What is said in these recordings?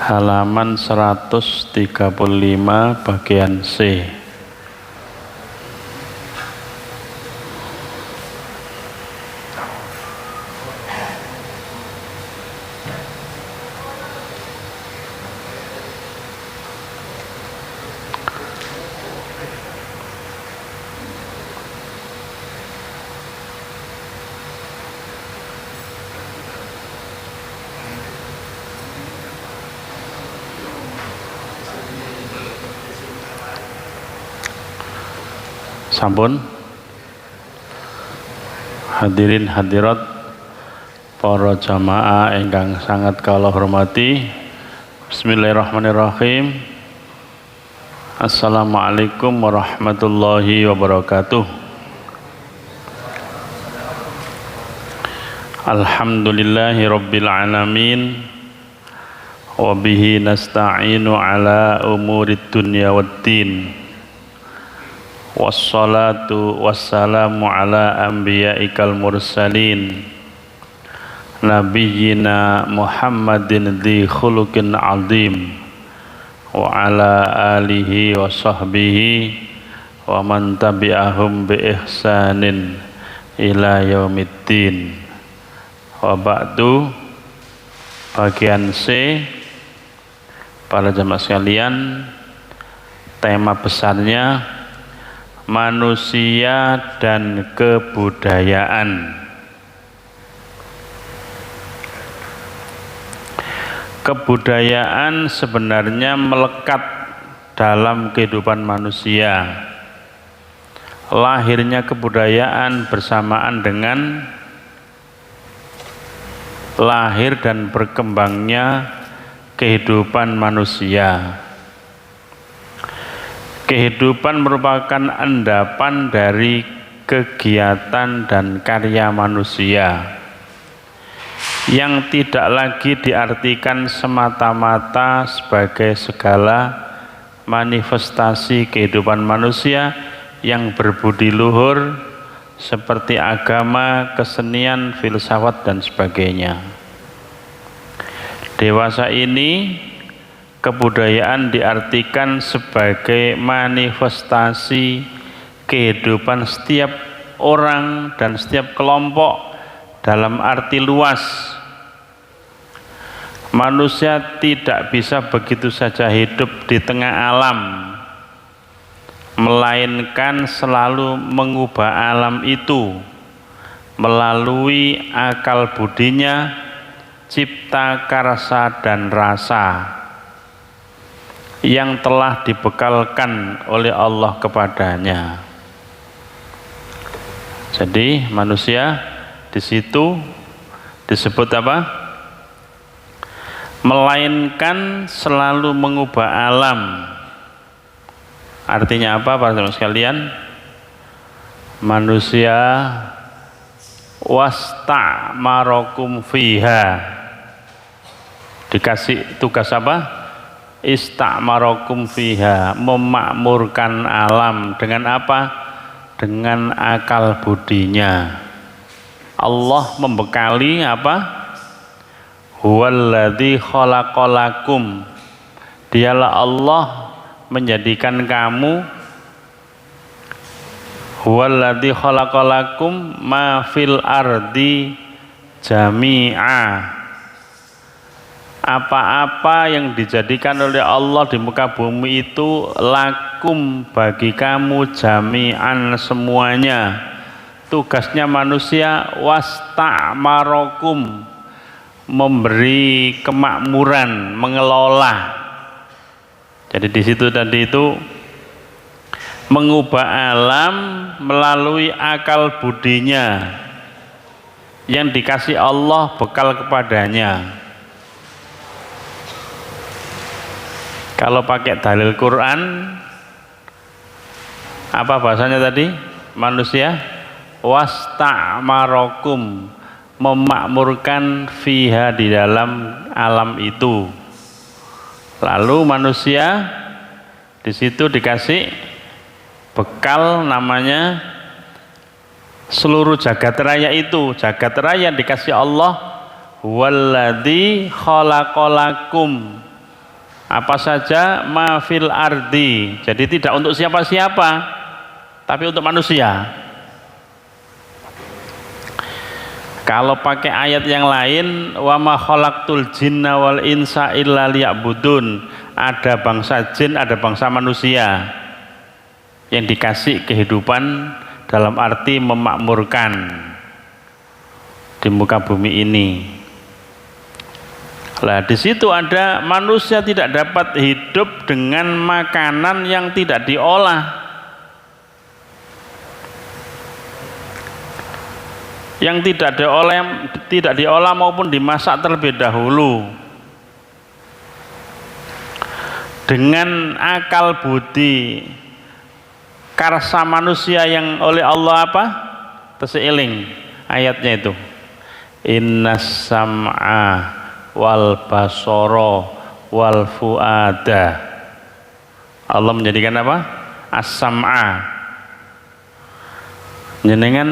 halaman 135 bagian C. Sampun hadirin hadirat para jamaah ingkang sangat kula hormati. Bismillahirrahmanirrahim. Assalamualaikum warahmatullahi wabarakatuh. Alhamdulillahi rabbil alamin wa bihi nasta'inu ala umurid dunya waddin. Wassalatu wassalamu ala anbiya'ikal mursalin nabiyyina Muhammadin dhi khuluqin azim wa ala alihi wa sahbihi wa man tabi'ahum bi ihsanin ila yaumiddin. Wa ba'du. Bagian C, para jamaah sekalian, tema besarnya manusia dan kebudayaan. Kebudayaan sebenarnya melekat dalam kehidupan manusia. Lahirnya kebudayaan bersamaan dengan lahir dan berkembangnya kehidupan manusia. Kehidupan merupakan endapan dari kegiatan dan karya manusia yang tidak lagi diartikan semata-mata sebagai segala manifestasi kehidupan manusia yang berbudi luhur seperti agama, kesenian, filsafat dan sebagainya. Dewasa ini kebudayaan diartikan sebagai manifestasi kehidupan setiap orang dan setiap kelompok dalam arti luas. Manusia tidak bisa begitu saja hidup di tengah alam, melainkan selalu mengubah alam itu melalui akal budinya, cipta karsa dan rasa yang telah dibekalkan oleh Allah kepadanya. Jadi manusia di situ disebut apa? Melainkan selalu mengubah alam. Artinya apa para teman sekalian? Manusia wasta'marakum fiha, dikasih tugas apa? Istamarakum fiha, memakmurkan alam dengan apa? Dengan akal budinya. Allah membekali apa? Huwallazi khalaqalakum, dialah Allah menjadikan kamu. Huwallazi khalaqalakum ma fil ardi jami'a, apa-apa yang dijadikan oleh Allah di muka bumi itu lakum, bagi kamu, jami'an, semuanya. Tugasnya manusia wasta'marakum, memberi kemakmuran, mengelola. Jadi di situ tadi itu mengubah alam melalui akal budinya yang dikasih Allah bekal kepadanya. Kalau pakai dalil Quran, apa bahasanya tadi? Manusia wasta'marakum, memakmurkan fiha, di dalam alam itu. Lalu manusia di situ dikasih bekal namanya seluruh jagat raya itu. Jagat raya dikasih Allah, huwallazi khalaqalakum, Apa saja ma fil ardi. Jadi tidak untuk siapa-siapa, tapi untuk manusia. Kalau pakai ayat yang lain, wa ma khalaqtul jinna wal insa illa liya'budun. Ada bangsa jin, ada bangsa manusia yang dikasih kehidupan dalam arti memakmurkan di muka bumi ini. Lah di situ ada manusia tidak dapat hidup dengan makanan yang tidak diolah. Yang tidak diolah maupun dimasak terlebih dahulu. Dengan akal budi karsa manusia yang oleh Allah apa? Terseiling ayatnya itu. Innas sam'a wal basara wal fuada. Allah menjadikan apa? As-sam'a. Jenengan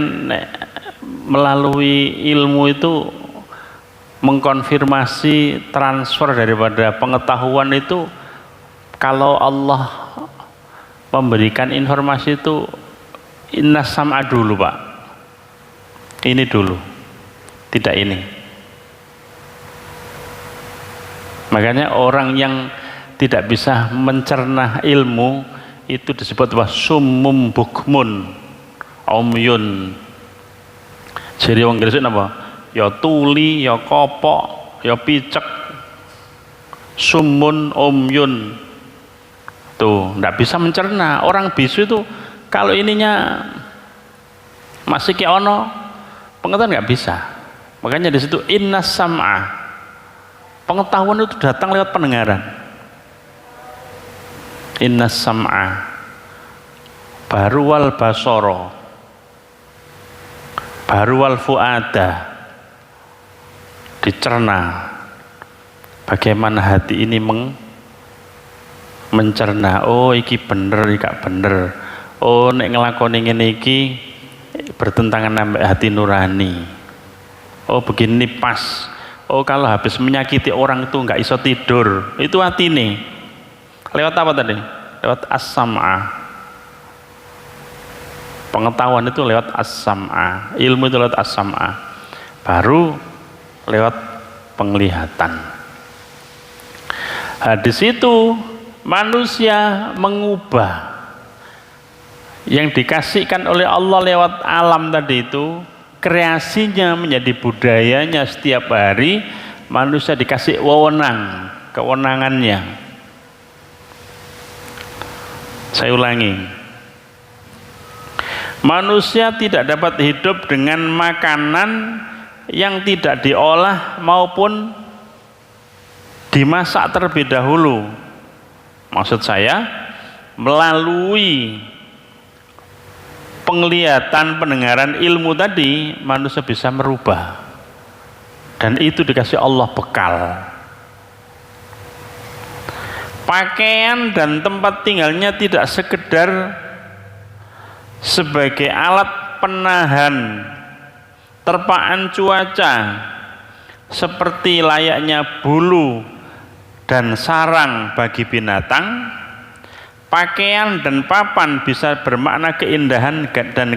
melalui ilmu itu mengkonfirmasi transfer daripada pengetahuan itu. Kalau Allah memberikan informasi itu innas sam'a dulu Pak, ini dulu, tidak ini. Makanya orang yang tidak bisa mencerna ilmu itu disebut summum bukmun umyun. Jadi wong Gresik napa? Ya tuli, ya kopok, ya picek. Summun umyun. Tuh, enggak bisa mencerna. Orang bisu itu kalau ininya masih kayak ono, pengetahuan enggak bisa. Makanya di situ innas sam'a. Pengetahuan itu datang lewat pendengaran. Innas sam'a. Baru wal basara. Baru wal fuada, dicerna bagaimana hati ini mencerna. Oh iki bener, iki gak bener. Oh nek ngelakoni ngene iki bertentangan sampai hati nurani. Oh begini pas. Oh kalau habis menyakiti orang itu nggak iso tidur, itu hati nih. Lewat apa tadi? Lewat as-sam'a. Pengetahuan itu lewat as-sam'a, ilmu itu lewat as-sam'a, baru lewat penglihatan. Di situ manusia mengubah yang dikasihkan oleh Allah lewat alam tadi itu, kreasinya menjadi budayanya. Setiap hari manusia dikasih wewenang, kewenangannya. Saya ulangi, manusia tidak dapat hidup dengan makanan yang tidak diolah maupun dimasak terlebih dahulu. Maksud saya, melalui penglihatan, pendengaran, ilmu tadi, manusia bisa merubah. Dan itu dikasih Allah bekal. Pakaian dan tempat tinggalnya tidak sekedar sebagai alat penahan terpaan cuaca seperti layaknya bulu dan sarang bagi binatang. Pakaian dan papan bisa bermakna keindahan dan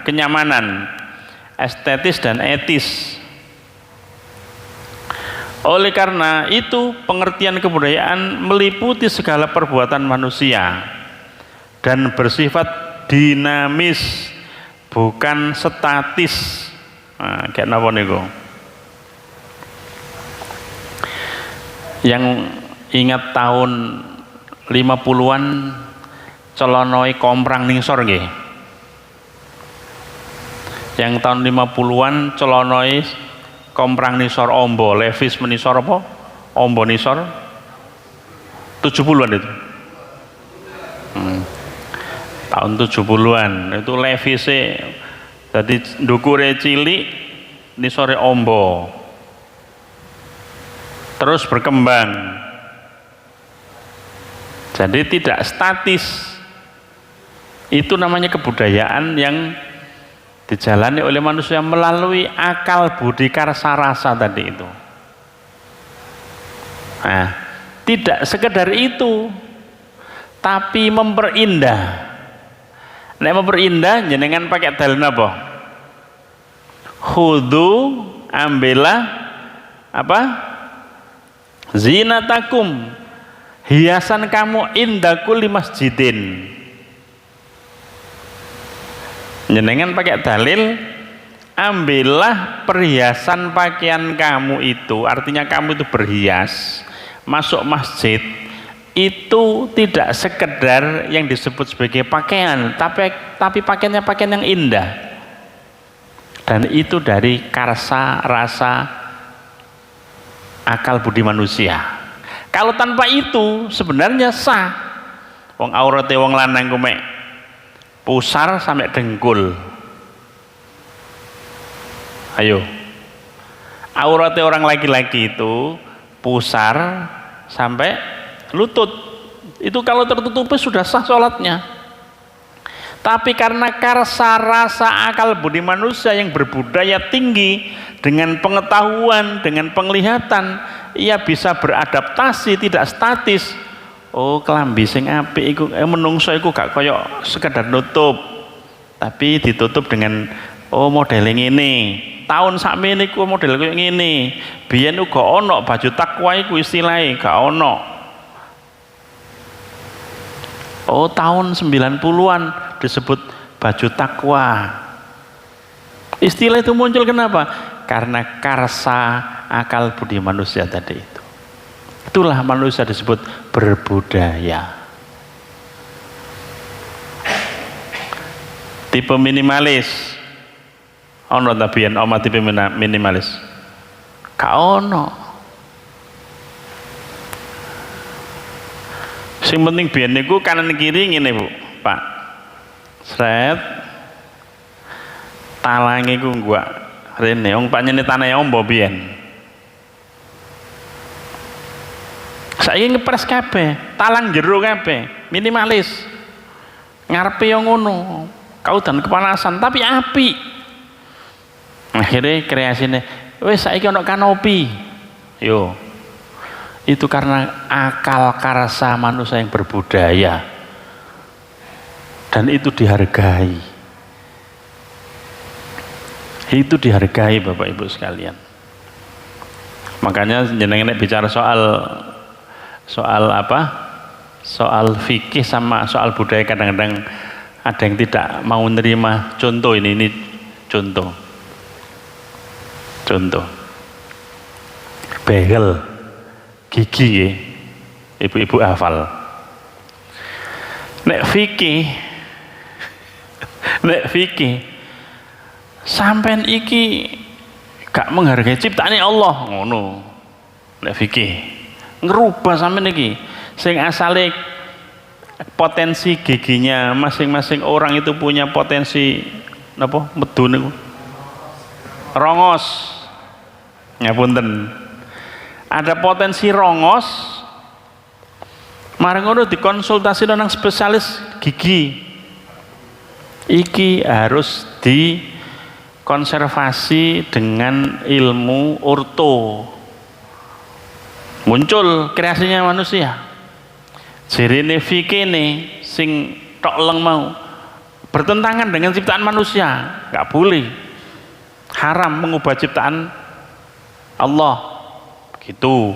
kenyamanan, estetis dan etis. Oleh karena itu, pengertian kebudayaan meliputi segala perbuatan manusia dan bersifat dinamis, bukan statis. Nah, kayak napa niku? Yang ingat tahun 50-an celonoi komprang ningsor nggih. Yang tahun 50-an celonoi komprang nisor ombo, levis menisor apa? Ombo nisor 70-an itu. Tahun 70-an itu levise jadi ndukure cilik, nisore ombo. Terus berkembang. Jadi tidak statis. Itu namanya kebudayaan yang dijalani oleh manusia melalui akal budi karsa rasa tadi itu. Nah, tidak sekedar itu, tapi memperindah. Nek memperindah jenengan pakai dalil apa? Khudu, ambillah apa? Zinatakum, hiasan kamu inda kulli masjidin. Jenengan pakai dalil, ambillah perhiasan pakaian kamu itu, artinya kamu itu berhias masuk masjid, itu tidak sekedar yang disebut sebagai pakaian, tapi pakaiannya pakaian yang indah, dan itu dari karsa rasa akal budi manusia. Kalau tanpa itu sebenarnya sah. Wong aurate wong lanang ku mek pusar sampai dengkul, ayo, aurate orang laki-laki itu pusar sampai lutut, itu kalau tertutupi sudah sah sholatnya. Tapi karena karsa rasa akal budi manusia yang berbudaya tinggi, dengan pengetahuan, dengan penglihatan, ia bisa beradaptasi, tidak statis. Oh, kelambi sing apik iku menungso iku gak koyok sekedar nutup, tapi ditutup dengan oh modeling ini. Tahun sakmene iku model koyo ngene. Biyen uga ana baju takwa iku istilahnya, gak ana. Oh, tahun 90-an disebut baju takwa. Istilah itu muncul kenapa? Karena karsa akal budi manusia tadi itu. Itulah manusia disebut berbudaya. Tipe minimalis. Ono tabian oma tipe minimalis. Ka ono. Sing penting biyen niku kanan kiri ngene, Bu. Pak. Sret. Talange ku gua rene wong Pak nyene tanah ombo biyen. Saiki ngepres kabeh, talang jero kabeh, minimalis. Ngarepe yo ngono. Kaudan kepanasan tapi apik. Akhirnya kreasinya wes saiki ono kanopi, yo itu karena akal karsa manusia yang berbudaya, dan itu dihargai, Bapak Ibu sekalian. Makanya jenengan bicara soal apa, soal fikih sama soal budaya, kadang-kadang ada yang tidak mau menerima. Contoh ini contoh behel gigi ya, ibu-ibu hafal. Nek fikih sampean iki gak menghargai ciptaan Allah ngono. Nek fikih ngerubah sampean iki sing asale potensi giginya masing-masing orang itu punya potensi napa medu niku rongos. Ngapunten, ada potensi rongos, mari ngono dikonsultasi nang spesialis gigi. Iki harus dikonservasi dengan ilmu orto. Muncul kreasinya manusia. Jirine fikine sing tok leng mau bertentangan dengan ciptaan manusia, nggak boleh. Haram mengubah ciptaan Allah gitu.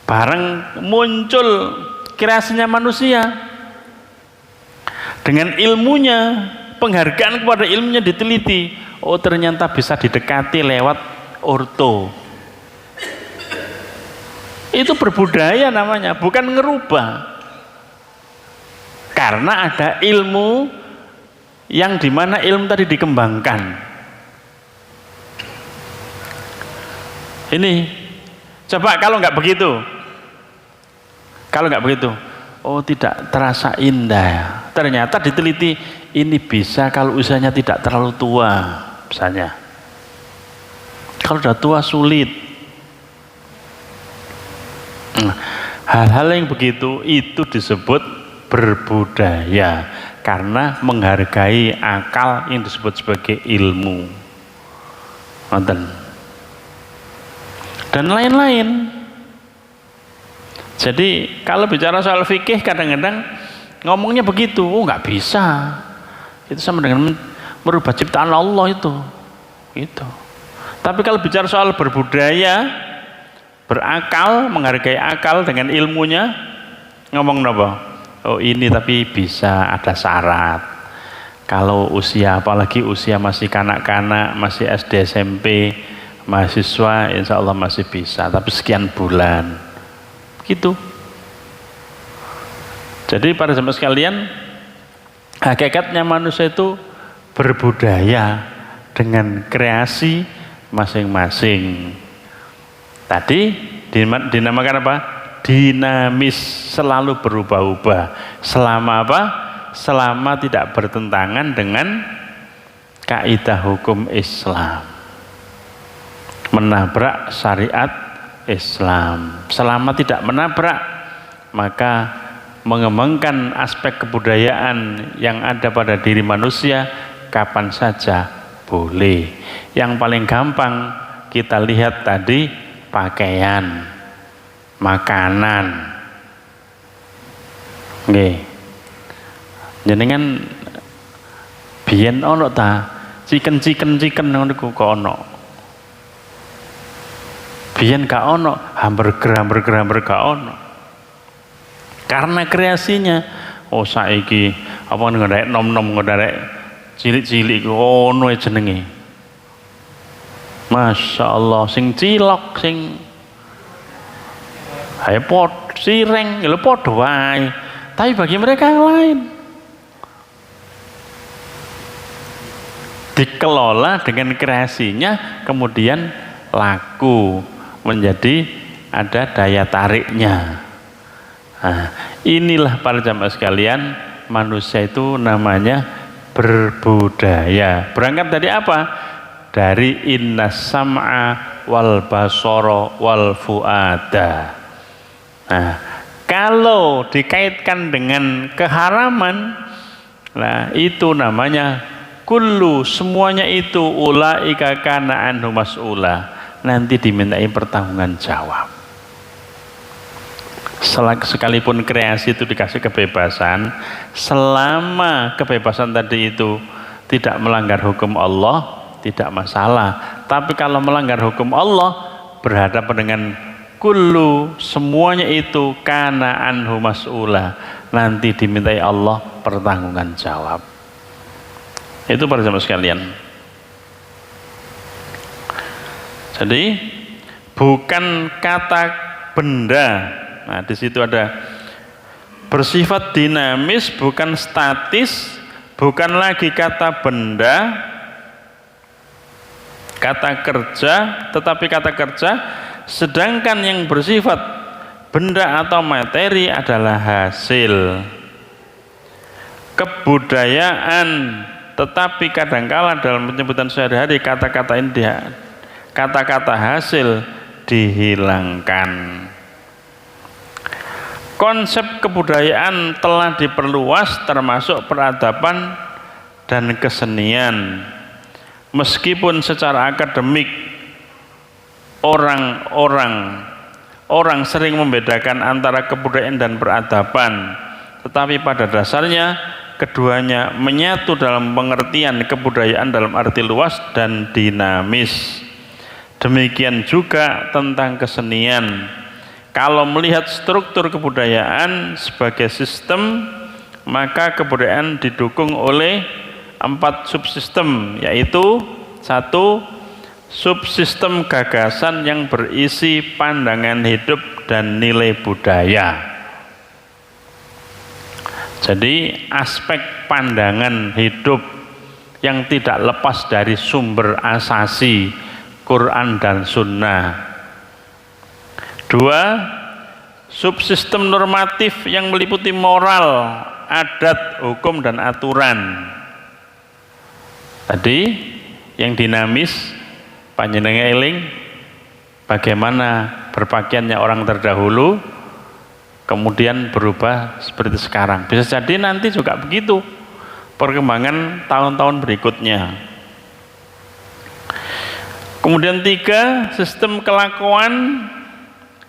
Bareng muncul kreasinya manusia dengan ilmunya, penghargaan kepada ilmunya diteliti. Oh, ternyata bisa didekati lewat orto. Itu berbudaya namanya, bukan ngerubah. Karena ada ilmu yang dimana ilmu tadi dikembangkan. Ini coba kalau nggak begitu, oh tidak terasa indah. Ternyata diteliti ini bisa kalau usianya tidak terlalu tua, misalnya. Kalau sudah tua sulit. Hal-hal yang begitu itu disebut berbudaya karena menghargai akal yang disebut sebagai ilmu. Nonton. Dan lain-lain. Jadi kalau bicara soal fikih kadang-kadang ngomongnya begitu, oh nggak bisa, itu sama dengan merubah ciptaan Allah itu. Gitu. Tapi kalau bicara soal berbudaya, berakal, menghargai akal dengan ilmunya, ngomong apa? Oh ini tapi bisa ada syarat. Kalau usia, apalagi usia masih kanak-kanak, masih SD SMP, mahasiswa, insya Allah masih bisa. Tapi sekian bulan, gitu. Jadi para jemaah sekalian, hakikatnya manusia itu berbudaya dengan kreasi masing-masing. Tadi dinamakan apa? Dinamis, selalu berubah-ubah. Selama apa? Selama tidak bertentangan dengan kaidah hukum Islam, menabrak syariat Islam. Selama tidak menabrak, maka mengembangkan aspek kebudayaan yang ada pada diri manusia kapan saja boleh. Yang paling gampang kita lihat tadi, pakaian, makanan. Nggih. Jenengan biyen ono ta chicken ngono kok ono. Biyen gak ono hamburger gak ono. Karena kreasinya, oh saiki apa ngendek nom-nom ngendek cilik-cilik ono jenenge. Masya Allah, sing cilok, sing pot sireng, lho padha wae. Tapi bagi mereka yang lain, dikelola dengan kreasinya, kemudian laku, menjadi ada daya tariknya. Nah, inilah para jamaah sekalian, manusia itu namanya berbudaya. Berangkat dari apa? Dari innas sam'a wal basara wal fuada. Nah, kalau dikaitkan dengan keharaman, nah itu namanya kullu, semuanya itu ulaika kana anhu mas'ula, nanti dimintai pertanggungjawaban jawab. Sekalipun kreasi itu dikasih kebebasan, selama kebebasan tadi itu tidak melanggar hukum Allah, tidak masalah. Tapi kalau melanggar hukum Allah, berhadapan dengan kullu, semuanya itu kana anhu mas'ula, nanti dimintai Allah pertanggungan jawab. Itu para jemaah sekalian. Jadi bukan kata benda. Nah, di situ ada bersifat dinamis, bukan statis, bukan lagi kata benda, kata kerja, tetapi kata kerja. Sedangkan yang bersifat benda atau materi adalah hasil kebudayaan. Tetapi kadangkala dalam penyebutan sehari-hari kata-kata ini, kata-kata hasil dihilangkan. Konsep kebudayaan telah diperluas termasuk peradaban dan kesenian. Meskipun secara akademik orang sering membedakan antara kebudayaan dan peradaban, tetapi pada dasarnya keduanya menyatu dalam pengertian kebudayaan dalam arti luas dan dinamis. Demikian juga tentang kesenian. Kalau melihat struktur kebudayaan sebagai sistem, maka kebudayaan didukung oleh 4 subsistem, yaitu 1. Subsistem gagasan yang berisi pandangan hidup dan nilai budaya. Jadi aspek pandangan hidup yang tidak lepas dari sumber asasi Quran dan Sunnah. 2. Subsistem normatif yang meliputi moral, adat, hukum, dan aturan. Tadi yang dinamis, panjenengan eling bagaimana berpakaiannya orang terdahulu, kemudian berubah seperti sekarang. Bisa jadi nanti juga begitu perkembangan tahun-tahun berikutnya. Kemudian 3, sistem kelakuan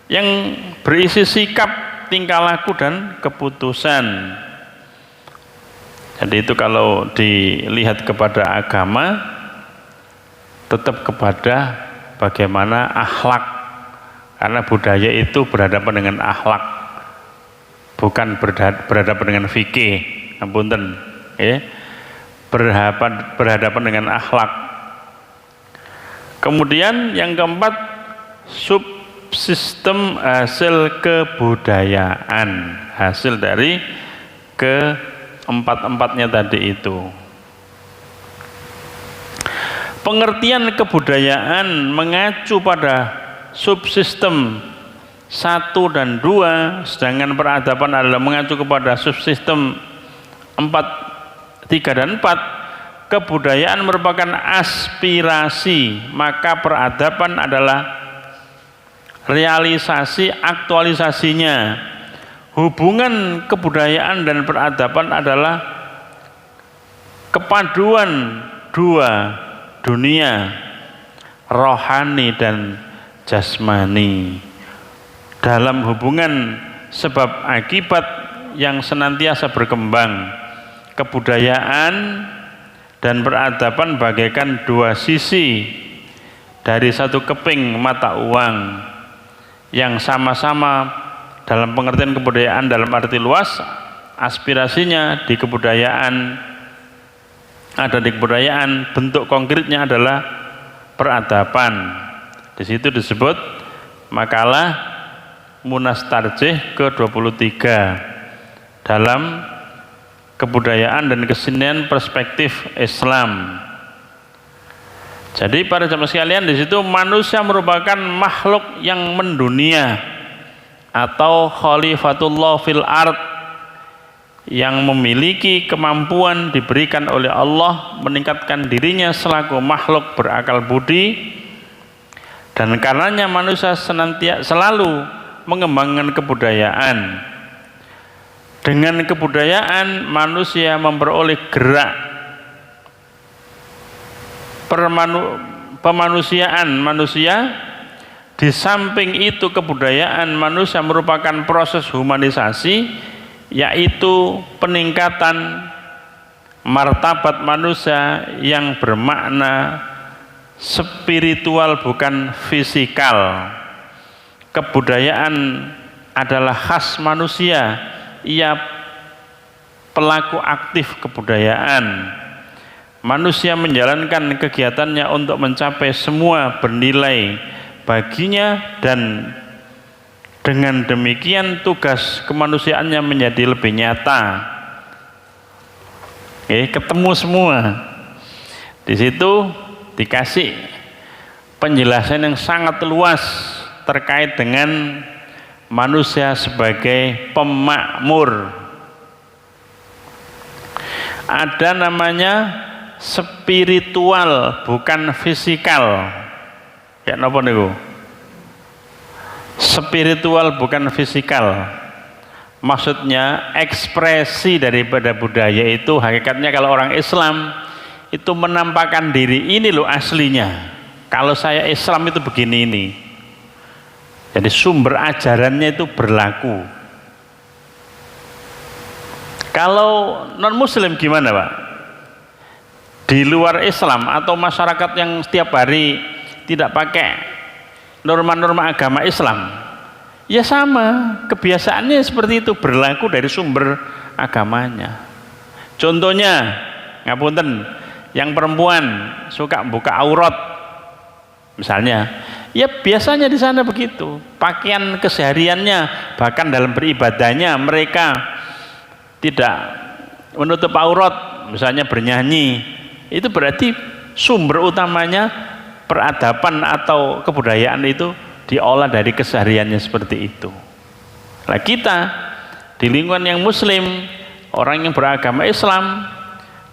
yang berisi sikap, tingkah laku dan keputusan. Jadi itu kalau dilihat kepada agama tetap kepada bagaimana akhlak, karena budaya itu berhadapan dengan akhlak, bukan berhadapan dengan fikih. Ampunten, ya. Berhadapan dengan akhlak. Kemudian yang keempat, subsistem hasil kebudayaan, hasil dari keempat-empatnya tadi itu. Pengertian kebudayaan mengacu pada subsistem 1 dan 2, sedangkan peradaban adalah mengacu kepada subsistem 4, 3 dan 4. Kebudayaan merupakan aspirasi, maka peradaban adalah realisasi aktualisasinya. Hubungan kebudayaan dan peradaban adalah kepaduan dua dunia, rohani dan jasmani, dalam hubungan sebab akibat yang senantiasa berkembang. Kebudayaan dan peradaban bagaikan dua sisi dari satu keping mata uang yang sama-sama dalam pengertian kebudayaan dalam arti luas, aspirasinya di kebudayaan, ada di kebudayaan, bentuk konkretnya adalah peradaban. Di situ disebut makalah Munas Tarjih ke-23 dalam kebudayaan dan kesenian perspektif Islam. Jadi para jamaah sekalian, di situ manusia merupakan makhluk yang mendunia atau khalifatullah fil ard, yang memiliki kemampuan diberikan oleh Allah meningkatkan dirinya selaku makhluk berakal budi, dan karenanya manusia selalu mengembangkan kebudayaan. Dengan kebudayaan manusia memperoleh gerak pemanusiaan manusia. Di samping itu kebudayaan manusia merupakan proses humanisasi, yaitu peningkatan martabat manusia yang bermakna spiritual bukan fisikal. Kebudayaan adalah khas manusia, ia pelaku aktif kebudayaan. Manusia menjalankan kegiatannya untuk mencapai semua bernilai baginya, dan dengan demikian tugas kemanusiaannya menjadi lebih nyata. Ketemu semua. Di situ dikasih penjelasan yang sangat luas terkait dengan manusia sebagai pemakmur. Ada namanya spiritual bukan fisikal. Ya napa niku? Spiritual bukan fisikal, maksudnya ekspresi daripada budaya itu hakikatnya kalau orang Islam itu menampakkan diri, ini loh aslinya, kalau saya Islam itu begini ini. Jadi sumber ajarannya itu berlaku. Kalau non muslim gimana Pak? Di luar Islam atau masyarakat yang setiap hari tidak pakai norma-norma agama Islam, ya sama, kebiasaannya seperti itu, berlaku dari sumber agamanya. Contohnya, ngapunten, yang perempuan suka buka aurat misalnya, ya biasanya di sana begitu, pakaian kesehariannya, bahkan dalam beribadahnya mereka tidak menutup aurat, misalnya bernyanyi, itu berarti sumber utamanya peradaban atau kebudayaan itu diolah dari kesehariannya seperti itu. Nah kita di lingkungan yang muslim, orang yang beragama Islam,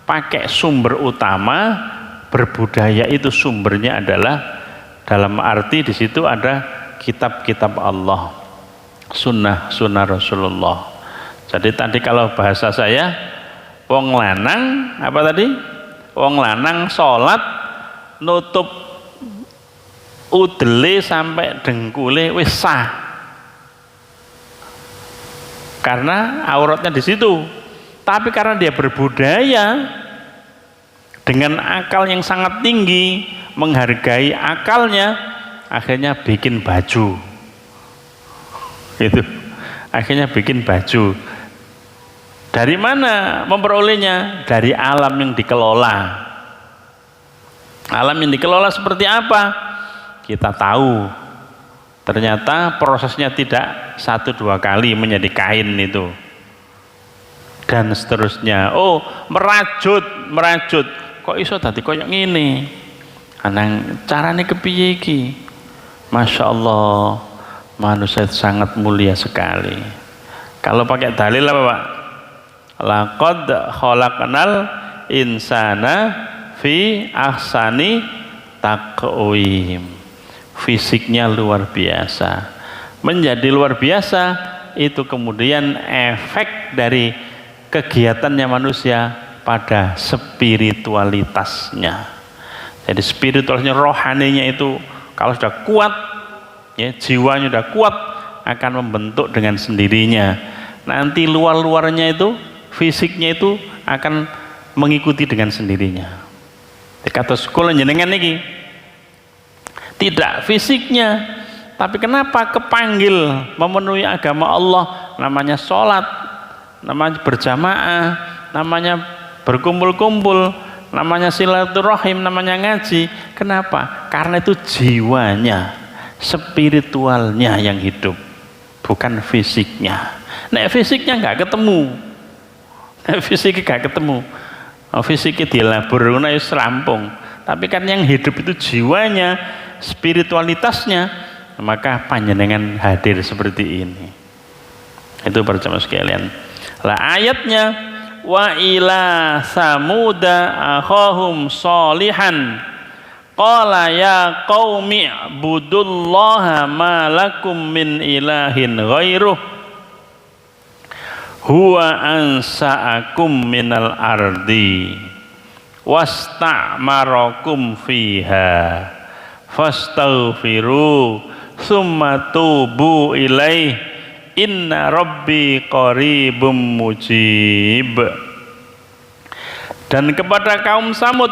pakai sumber utama berbudaya itu sumbernya adalah dalam arti di situ ada kitab-kitab Allah, sunnah Rasulullah. Jadi tadi kalau bahasa saya, wong lanang apa tadi? Wong lanang sholat nutup udele sampai dengkule wis sah. karena auratnya di situ. Tapi karena dia berbudaya dengan akal yang sangat tinggi, menghargai akalnya, akhirnya bikin baju. Itu. Akhirnya bikin baju. Dari mana memperolehnya? Dari alam yang dikelola. Alam yang dikelola seperti apa? Kita tahu. Ternyata prosesnya tidak 1-2 kali menjadi kain itu. Dan seterusnya. Oh, merajut. Kok iso dadi koyo ngene? Anang carane kepiye iki? Masya Allah, manusia sangat mulia sekali. Kalau pakai dalil apa Pak? Laqad khalaqnal insana fi ahsani taqwim. Fisiknya luar biasa. Menjadi luar biasa itu kemudian efek dari kegiatannya manusia pada spiritualitasnya. Jadi spiritualitasnya, rohaninya itu kalau sudah kuat, ya jiwanya sudah kuat, akan membentuk dengan sendirinya. Nanti luar-luarnya itu, fisiknya itu akan mengikuti dengan sendirinya. Kata sekolah jenengan ini tidak fisiknya, tapi kenapa kepanggil memenuhi agama Allah, namanya sholat, namanya berjamaah, namanya berkumpul-kumpul, namanya silaturahim, namanya ngaji. Kenapa? Karena itu jiwanya, spiritualnya yang hidup, bukan fisiknya. Nek fisiknya nggak ketemu, fisiknya nggak ketemu, fisiknya dilabur, wis rampung. Tapi kan yang hidup itu jiwanya, spiritualitasnya. Maka panjenengan hadir seperti ini. Itu percuma sekalian. Lah ayatnya, wa ila samuda akhahum sholihan qala ya qaumi ibudullaha ma lakum min ilahin ghairuh huwa ansa'akum minal ardi wasta'marakum fiha fastaghfiru summa tubu ilaih inna rabbi qaribum mujib. Dan kepada kaum Samud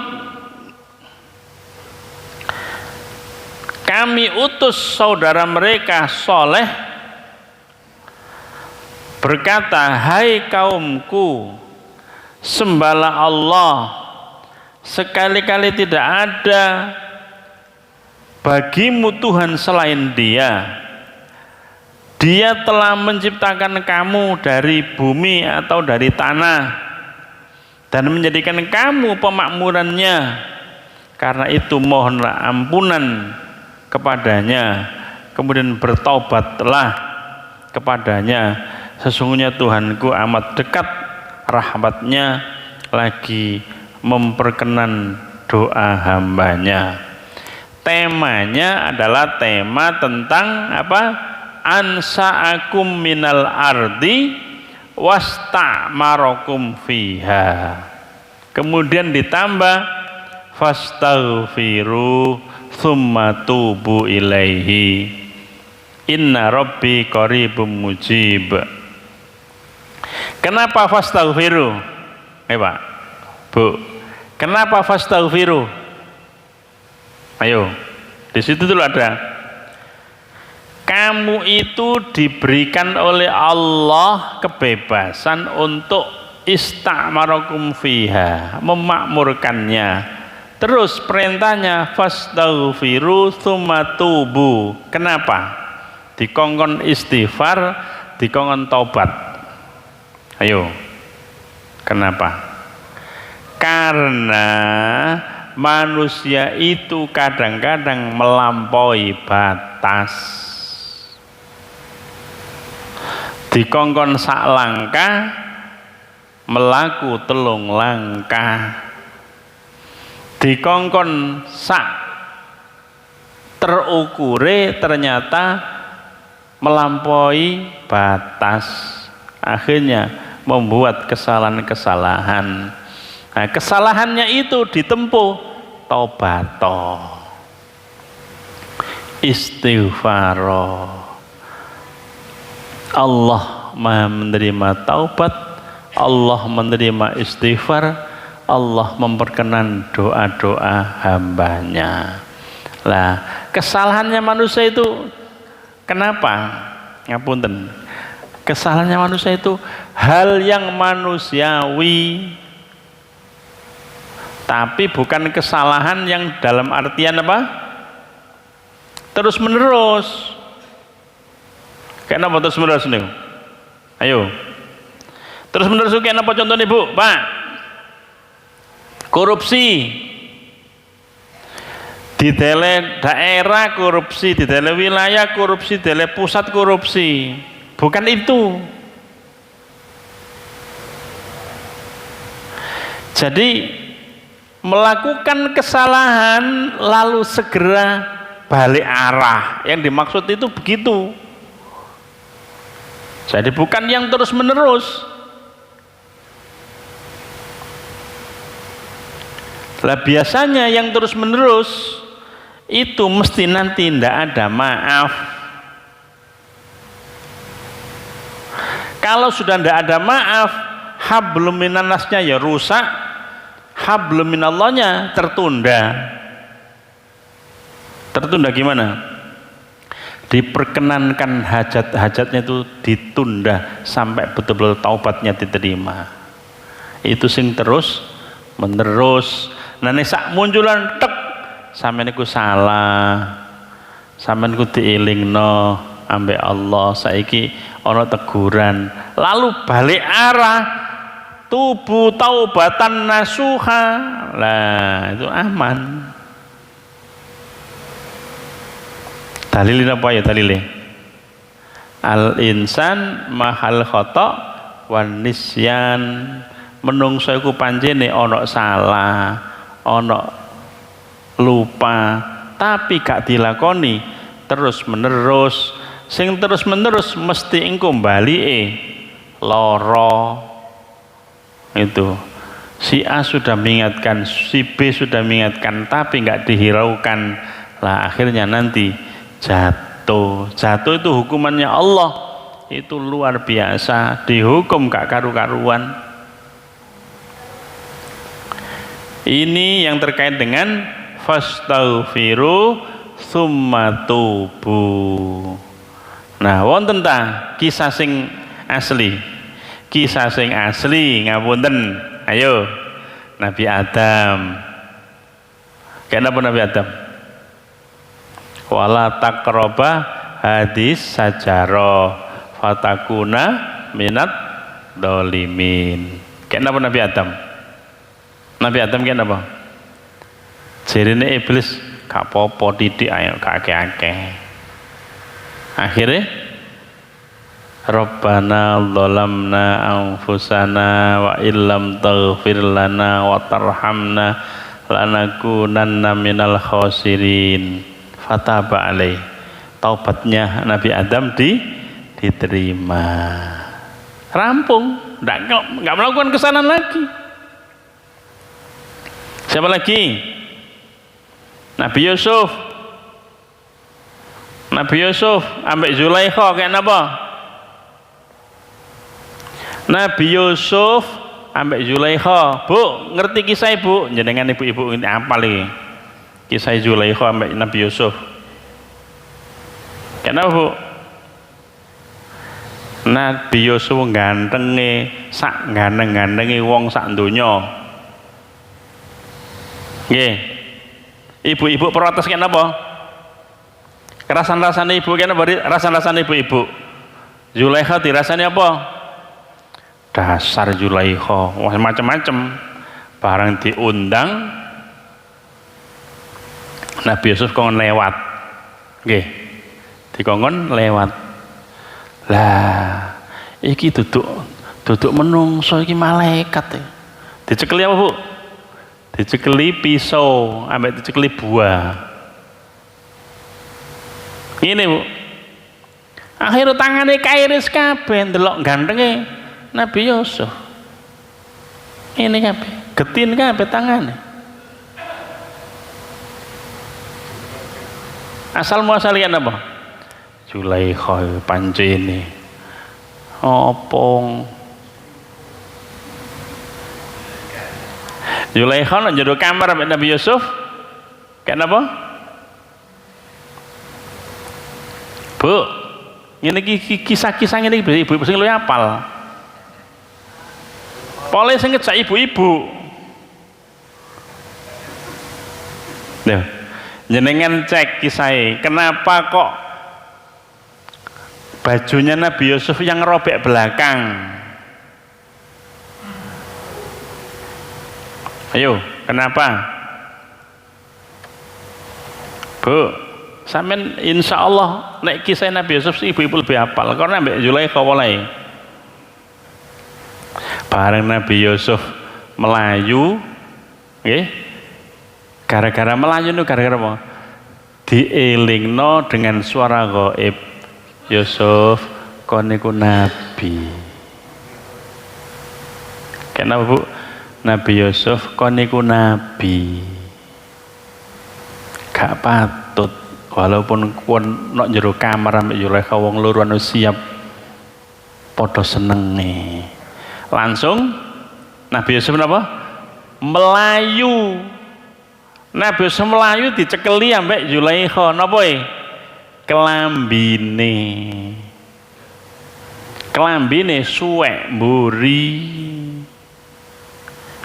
kami utus saudara mereka Soleh berkata, hai kaumku, sembahlah Allah, sekali-kali tidak ada bagimu Tuhan selain Dia. Dia telah menciptakan kamu dari bumi atau dari tanah dan menjadikan kamu pemakmurannya. Karena itu mohonlah ampunan kepadanya, kemudian bertaubatlah kepadanya. Sesungguhnya Tuhanku amat dekat rahmatnya, lagi memperkenan doa hambanya. Temanya adalah tema tentang apa? Ansa'akum minal ardi wasta'marakum fiha. Kemudian ditambah fastaghfiru thumma tubu ilaihi inna rabbi qaribum mujib. Kenapa fastaghfiru? Pak, Bu, kenapa fastaghfiru? Ayo, di situ dulu ada. Kamu itu diberikan oleh Allah kebebasan untuk istamarakum fiha, memakmurkannya. Terus perintahnya fastaghfiru tsumma tubu. Kenapa? Dikongkon istighfar, dikongkon taubat. Ayo. Kenapa? Karena manusia itu kadang-kadang melampaui batas. Dikongkon sak langkah melaku telung langkah, dikongkon sak terukure ternyata melampaui batas, akhirnya membuat kesalahan-kesalahan. Nah, kesalahannya itu ditempuh taubato, istighfaro. Allah Maha menerima taubat, Allah menerima istighfar, Allah memperkenan doa-doa hambanya. Lah, kesalahannya manusia itu kenapa? Ngapunten. Kesalahannya manusia itu hal yang manusiawi, tapi bukan kesalahan yang dalam artian apa? Terus menerus. Kenapa terus menerus nih? Ayo. Terus menerus kenapa contohnya Bu? Pak. Korupsi. Di daerah korupsi, di wilayah korupsi, di pusat korupsi. Bukan itu. Jadi melakukan kesalahan lalu segera balik arah, yang dimaksud itu begitu. Jadi bukan yang terus menerus. Lah biasanya yang terus menerus itu mesti nanti tidak ada maaf. Kalau sudah tidak ada maaf, hablum minannasnya ya rusak, hablum minallahnya tertunda. Tertunda gimana? Diperkenankan hajat-hajatnya itu ditunda sampai betul-betul taubatnya diterima. Itu sing terus menerus. Nah nek sak munculan tek sampeyan niku salah, sampeyan niku dielingno ambek Allah, saiki ana teguran, lalu balik arah, tubu taubatan nasuha, lah itu aman. Dalilin apa ya dalilnya? Al insan mahal khata wan nisyan, menungso iku pancene ana salah, ana lupa, tapi gak dilakoni terus menerus. Sing terus menerus mesti engko balike lara. Itu si A sudah mengingatkan, si B sudah mengingatkan, tapi nggak dihiraukan. Lah akhirnya nanti jatuh itu hukumannya Allah, itu luar biasa, dihukum gak karu-karuan. Ini yang terkait dengan fastaghfiru tsumma tubu. Nah wonten ta kisah sing asli, kisah sing asli ngapunten. Ayo Nabi Adam. Kenapa Nabi Adam? Wala taqraba hadis sajaro fatakuna minat dolimin. Kenapa Nabi Adam? Nabi Adam kenapa? Jirine iblis gak popo titik ayo kakek-kakek. Akhirnya Rabbana dzalamna anfusana wa illam taghfir lana wa tarhamna lanakunanna minal khasirin. Fataba alaih, taubatnya Nabi Adam diterima, rampung, nggak melakukan kesalahan lagi. Siapa lagi? Nabi Yusuf. Nabi Yusuf ambek Zulaikha kayak apa? Nabi Yusuf ambek Zulaikha. Bu, ngerti kisah ibu? Jenengan ibu-ibu ini apa lagi? Kisah Zulaikha ambek Nabi Yusuf. Kenapa Bu? Nabi Yusuf gantenge sak ganteng-gantenge wong sak donya. Nggih. Ibu-ibu protes kenapa? Kerasan-rasane ibu kenapa? Rasan-rasane ibu-ibu. Zulaikha dirasani apa? Dasar Zulaikha, wah macam-macam. Barang diundang Nabi Yusuf kongkon lewat, nggih, dikongkon lewat. Lah, iki duduk menungso iki malaikat. Dicekeli apa Bu? Dicekeli pisau, ambek dicekeli buah. Ini Bu. Akhirnya tangannya kairis kabeh ndelok gantenge Nabi Yusuf. Ini kabeh, getin kabeh tangannya. Asal muasalian apa? Zulaikha pancene Opong. Zulaikha nang jero kamar ambek Nabi Yusuf. Kenapa? Bu, ini kisah-kisah ini ibu-ibu sing luwih apal. Pole sing ngejak ibu-ibu. Loh, jenengan cek kisahnya. Kenapa kok bajunya Nabi Yusuf yang robek belakang? Ayo, kenapa? Bu, sampean insya Allah nek kisah Nabi Yusuf ibu-ibu lebih hafal karena Mbak Zulaikha mulai bareng Nabi Yusuf melayu, nggih. Gara-gara melayu itu gara-gara apa? Dielingno dengan suara gaib. Yusuf, kon niku nabi. Kenapa Bu? Nabi Yusuf kon niku nabi. Gak patut walaupun kon nok jero kamar ambek Zulaikha wong loro anu siap padha senenge. Langsung Nabi Yusuf napa? Melayu. Nabi Yusuf melayu dicekeli ambek Zulaikha napa kelambine suwek mburi.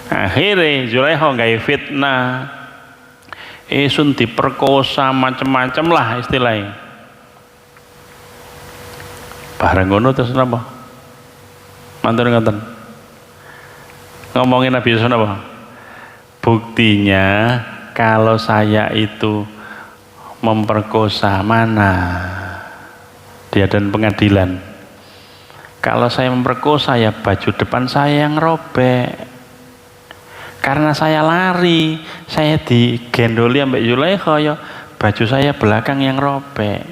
Akhirnya Zulaikha gawe fitnah, isun diperkosa macam-macam lah istilahnya. Bareng ngono terus napa? Mantur ngoten. Ngomongin Nabi Yusuf napa? Buktinya kalau saya itu memperkosa mana? Dia dan pengadilan. Kalau saya memperkosa ya baju depan saya yang robek. Karena saya lari, saya digendoli ambek Zulaikha ya baju saya belakang yang robek.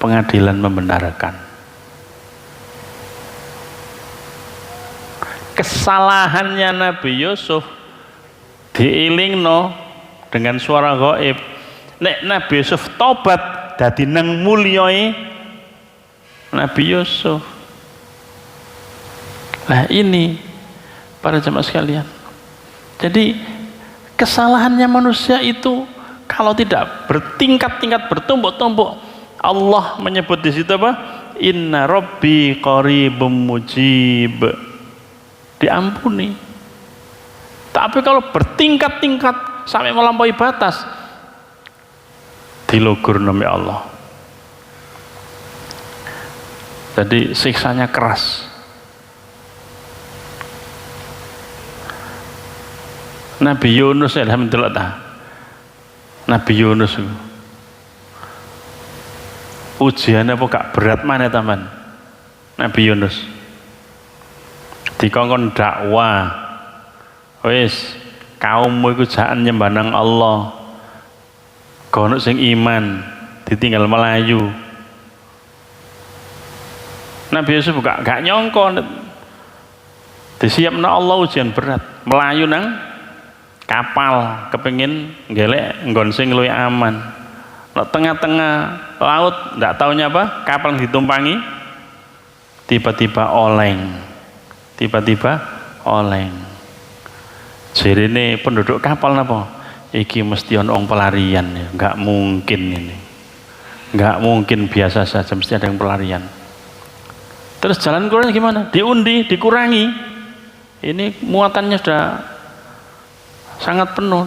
Pengadilan membenarkan. Kesalahannya Nabi Yusuf diilingno dengan suara gaib. Nek Nabi Yusuf tobat dadi nang mulyai Nabi Yusuf. Nah ini para jemaah sekalian. Jadi kesalahannya manusia itu kalau tidak bertingkat-tingkat bertumbuk-tumbuk, Allah menyebut di situ apa? Inna Rabbi qaribum mujib. Diampuni. Tapi kalau bertingkat-tingkat sampai melampaui batas, dilogur nama Allah. Jadi siksanya keras. Nabi Yunus alhamdulillah. Nabi Yunus ujiannya apa gak berat mana teman? Nabi Yunus dikongkon dakwah, wis kaummu iku jangan nyembah nang Allah, kono sing iman ditinggal melayu. Nabi Yusuf gak nyongko disiapna Allah ujian berat, melayu nang kapal kepengin ngelek nggon sing luwih aman. Nek tengah-tengah laut ndak taunya apa? Kapal ditumpangi tiba-tiba oleng. Jirine penduduk kapal napa? Iki mesti ana wong pelarian ya. Enggak mungkin ini. Enggak mungkin biasa saja, mesti ada yang pelarian. Terus jalan keluarnya gimana? Diundi, dikurangi. Ini muatannya sudah sangat penuh,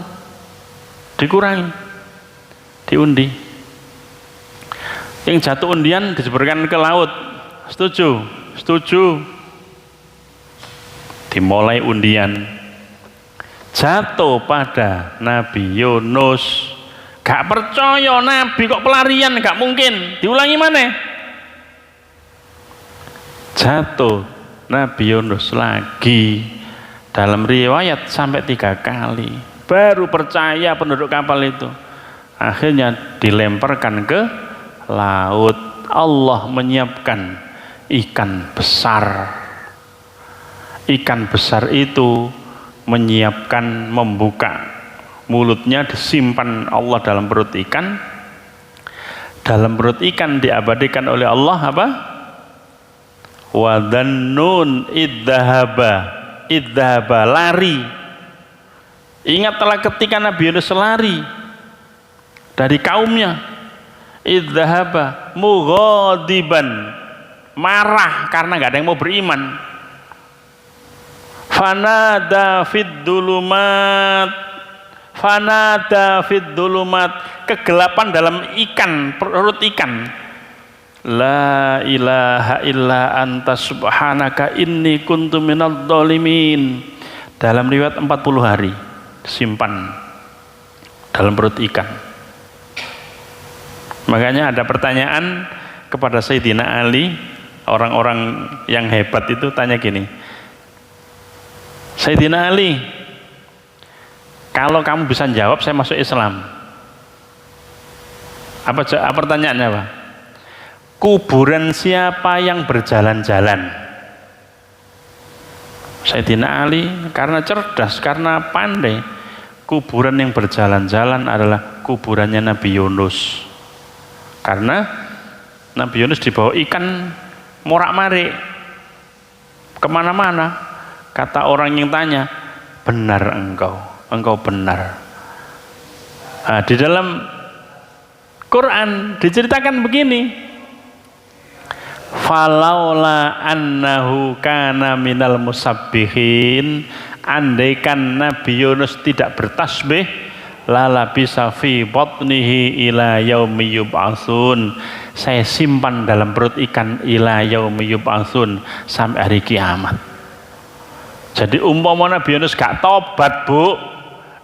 dikurangi, diundi. Yang jatuh undian disebarkan ke laut, setuju. Dimulai undian, jatuh pada Nabi Yunus. Gak percaya Nabi kok pelarian, gak mungkin. Diulangi mana? Jatuh Nabi Yunus lagi. Dalam riwayat sampai 3 kali baru percaya penduduk kapal itu. Akhirnya dilemparkan ke laut. Allah menyiapkan ikan besar. Ikan besar itu menyiapkan, membuka mulutnya, disimpan Allah dalam perut ikan. Dalam perut ikan diabadikan oleh Allah apa? wa dhannun idzahaba lari. Ingatlah ketika Nabi Yunus lari dari kaumnya, idzahaba mughadiban, marah karena nggak ada yang mau beriman. Fanada fid dulumat, kegelapan dalam ikan, perut ikan. La ilaha illa anta subhanaka inni kuntu minadh dhalimin. Dalam riwayat 40 hari simpan dalam perut ikan. Makanya ada pertanyaan kepada Sayyidina Ali, orang-orang yang hebat itu tanya gini, Sayyidina Ali, kalau kamu bisa jawab saya masuk Islam. Apa pertanyaannya apa? Kuburan siapa yang berjalan-jalan? Sayyidina Ali karena cerdas, karena pandai, kuburan yang berjalan-jalan adalah kuburannya Nabi Yunus. Karena Nabi Yunus dibawa ikan morak-marik kemana-mana. Kata orang yang tanya, benar engkau benar. Nah, di dalam Quran diceritakan begini, falaula annahu kana minal musabbihin, andaikan Nabi Yunus tidak bertasbih, lalabisa fi batnihi ila yaumi yub'atsun, saya simpan dalam perut ikan ila yaumi yub'atsun, sampai hari kiamat. Jadi umpama Nabi Yunus gak tobat, Bu,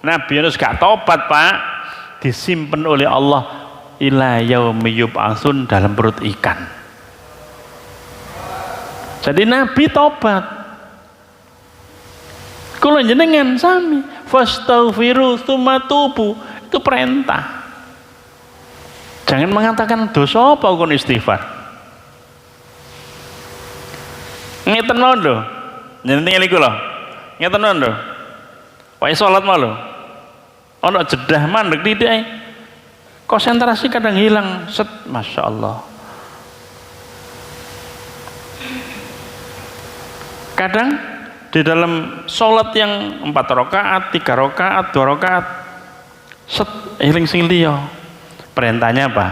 Nabi Yunus gak tobat, Pak, disimpan oleh Allah ila yaumi yub'atsun dalam perut ikan. Jadi Nabi tobat. Kula jenengan sami fastaghfiru tsumma tubu, itu perintah. Jangan mengatakan dosa apa kon istighfar. Ngeten lho. Nyenengi iku lho. Ngeten lho. Wae salat mah lho. Ana jedah mandek titik. Konsentrasi kadang hilang, set, Masya Allah. Kadang di dalam sholat yang 4 rakaat, 3 rakaat, 2 rakaat, set, eling sing liya. Perintahnya apa?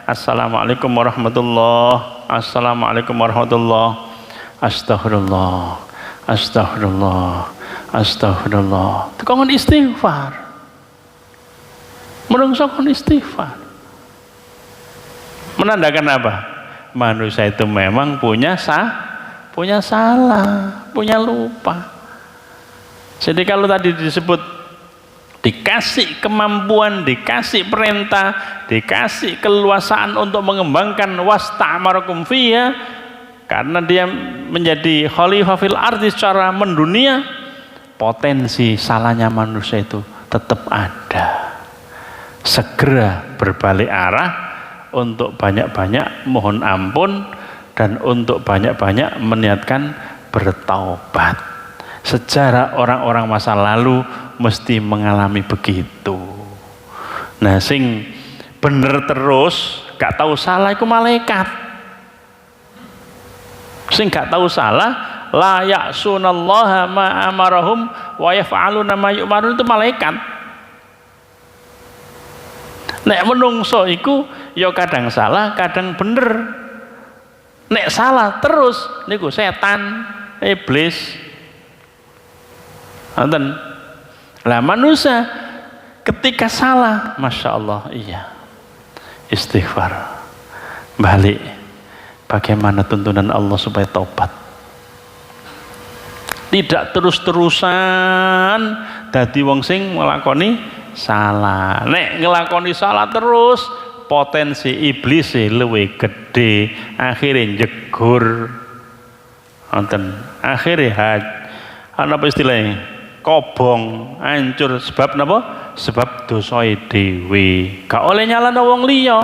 Assalamualaikum warahmatullah, assalamualaikum warahmatullah, astagfirullah, astagfirullah, astagfirullah. Itu kon istighfar. Menungso kon istighfar. Menandakan apa? Manusia itu memang punya salah, punya lupa. Jadi kalau tadi disebut dikasih kemampuan, dikasih perintah, dikasih keluasaan untuk mengembangkan wasta'marakum fiyha, karena dia menjadi khalifah fil ardi secara mendunia, potensi salahnya manusia itu tetap ada. Segera berbalik arah untuk banyak-banyak mohon ampun dan untuk banyak-banyak meniatkan bertaubat. Sejarah orang-orang masa lalu mesti mengalami begitu. Nah, sing bener terus gak tahu salah itu malaikat. Sing gak tahu salah, la ya'sunallaha ma amarahum wa yaf'aluna ma yu'marun, itu malaikat. Nek menungso iku ya kadang salah, kadang bener. Nek salah terus niku setan, iblis. Nonton. Lah manusia ketika salah, Masya Allah, iya, istighfar, balik. Bagaimana tuntunan Allah supaya tobat? Tidak terus-terusan dadi wong sing nglakoni salah. Nek nglakoni salah terus, potensi iblis luwih gede, akhirnya jegur. Nonton. Akhirnya apa istilahnya? Kobong, hancur. Sebab napa? Sebab dosae dhewe. Gak oleh nyalano wong liya.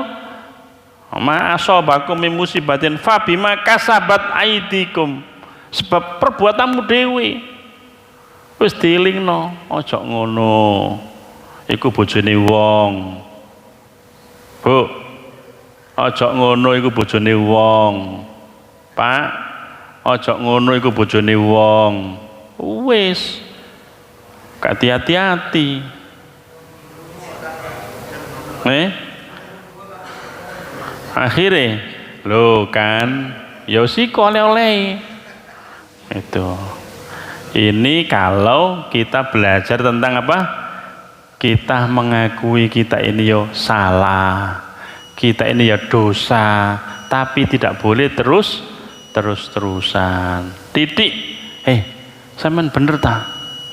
Ma asabakum min musibatin fa bima kasabat aidikum. Sebab perbuatanmu dhewe. Wis dielingno, aja ngono. Iku bojone wong. Bu, aja ngono iku bojone wong. Pak, ojo ngono iku bojone wong. Wis gak hati-hati. Akhirnya lho kan ya siko oleh-oleh itu. Ini kalau kita belajar tentang apa? Kita mengakui kita ini yo salah, kita ini ya dosa, tapi tidak boleh terus-terusan. Titik. Sampean bener ta?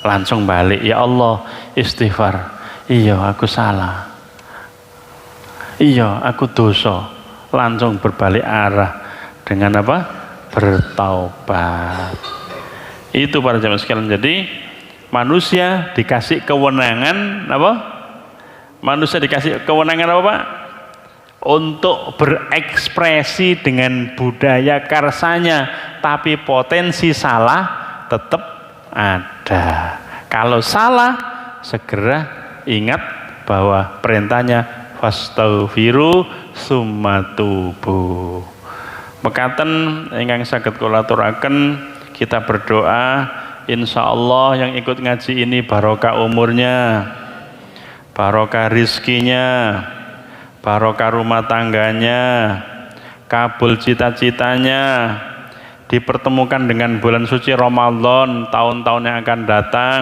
Langsung balik, ya Allah, istighfar. Iya, aku salah. Iya, aku dosa. Langsung berbalik arah dengan apa? Bertaubat. Itu para jamaah sekalian. Jadi manusia dikasih kewenangan apa? Manusia dikasih kewenangan apa, Pak? Untuk berekspresi dengan budaya karsanya, tapi potensi salah tetap ada. Kalau salah, segera ingat bahwa perintahnya fastaghfiru summa tubu. Mekaten ingkang saged kula aturaken, kita berdoa insyaallah yang ikut ngaji ini barokah umurnya, barokah rizkinya, barokah rumah tangganya, kabul cita-citanya, dipertemukan dengan bulan suci Ramadan tahun-tahun yang akan datang.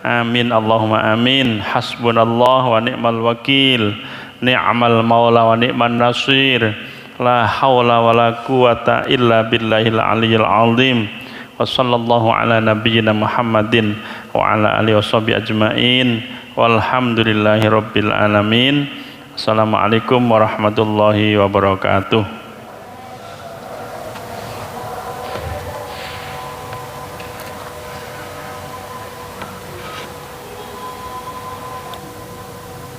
Amin Allahumma amin. Hasbunallah wa ni'mal wakil, ni'mal maula wa ni'man nasir, la haula wa la quwata illa billahil aliyyil azim. Wa sallallahu ala nabiyyina Muhammadin wa ala alihi washabihi ajmain walhamdulillahi rabbil alamin. Assalamualaikum warahmatullahi wabarakatuh.